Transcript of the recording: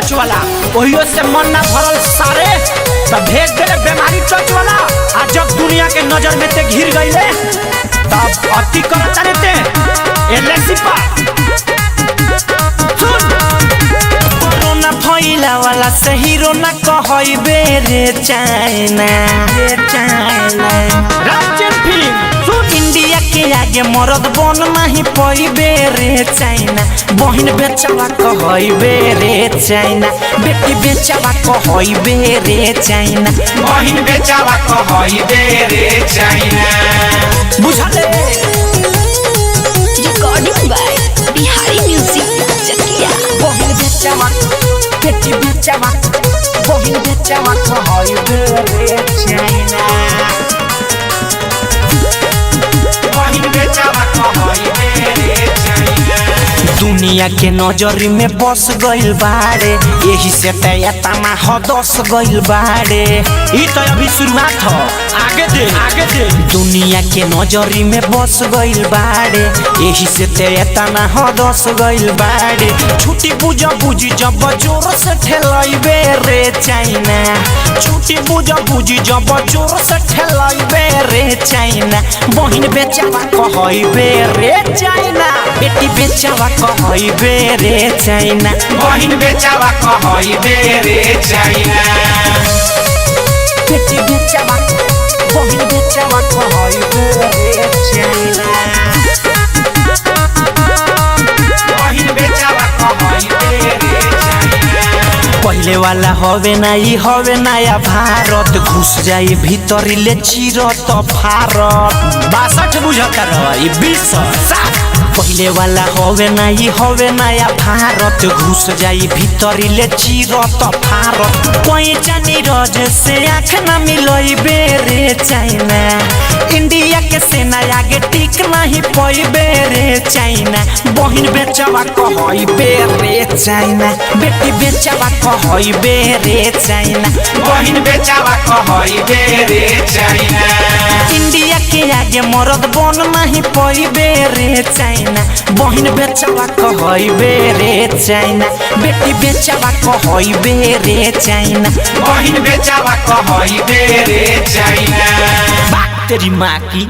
Touch वाला ओहियो से मन ना भरल सारे तब भेज दे बीमारी टच वाला। आज जब दुनिया के नजर में ते घिर गईले तब अति करता रहते एलएसी पर सुन कोरोना फैला वाला से हीरो ना कहइबे रे चाइना राजन फिल्म इंडिया के आगे मरद बन नहीं पैबे रे चाइना। बहन बेचवा कहइबे रे चाइना, बेटी बेचवा कहइबे रे चाइना, बहिन बेचवा कहइबे रे चाइना। बुझले रिकॉर्डिंग बाय बिहारी म्यूजिक चकिया। बहन बेचवा बेटी बेचवा बहन बेचवा कहइबे रे चाइना। दुनिया के नजर में बस गइल बाड़े यही से तना हदस गइल बाड़े। ई तो अभी शुरुआत हो आगे दे दुनिया के नजर में बस गइल बाड़े यही से तना हदस गइल बाड़े। छुट्टी बुझी जब जोर से ठेलइबे रे चाइना, छुट्टी बुझी जब जोर से ठेलइबे रे चाइना। बहिन बेचवा कहइबे रे चाइना, बेटी बेचवा कहइबे रे चाइना, बहिन बेचवा कहइबे रे चाइना। बेटी बेचवा बहिन बेचवा कहइबे रे चाइना। बहिन बेचवा कहइबे रे चाइना। पहले वाला हवे नया भारत घुस जाई भीतर ले चिरत भारत। 62 बुझता रही 20 पहले वाला हवे नया भारत घुस जाई भीतर ले चिरत भारत। कोई जानी रज से आँख न मिलइबे रे चाइना, इंडिया के सेना आगे टिक नहीं पैबे रे चाइना। बहिन बेचवा कहइबे रे चाइना, बेटी बेचवा कहइबे रे चाइना, बहिन बेचवा कहइबे रे चाइना। इंडिया के आगे मरद बन नहीं पैबे रे चाइना। बहिन बेचवा कहइबे रे चाइना, बेटी बेचवा कहइबे रे चाइना, बहिन बेचवा कहइबे रे चाइना। बात तेरी माँ की।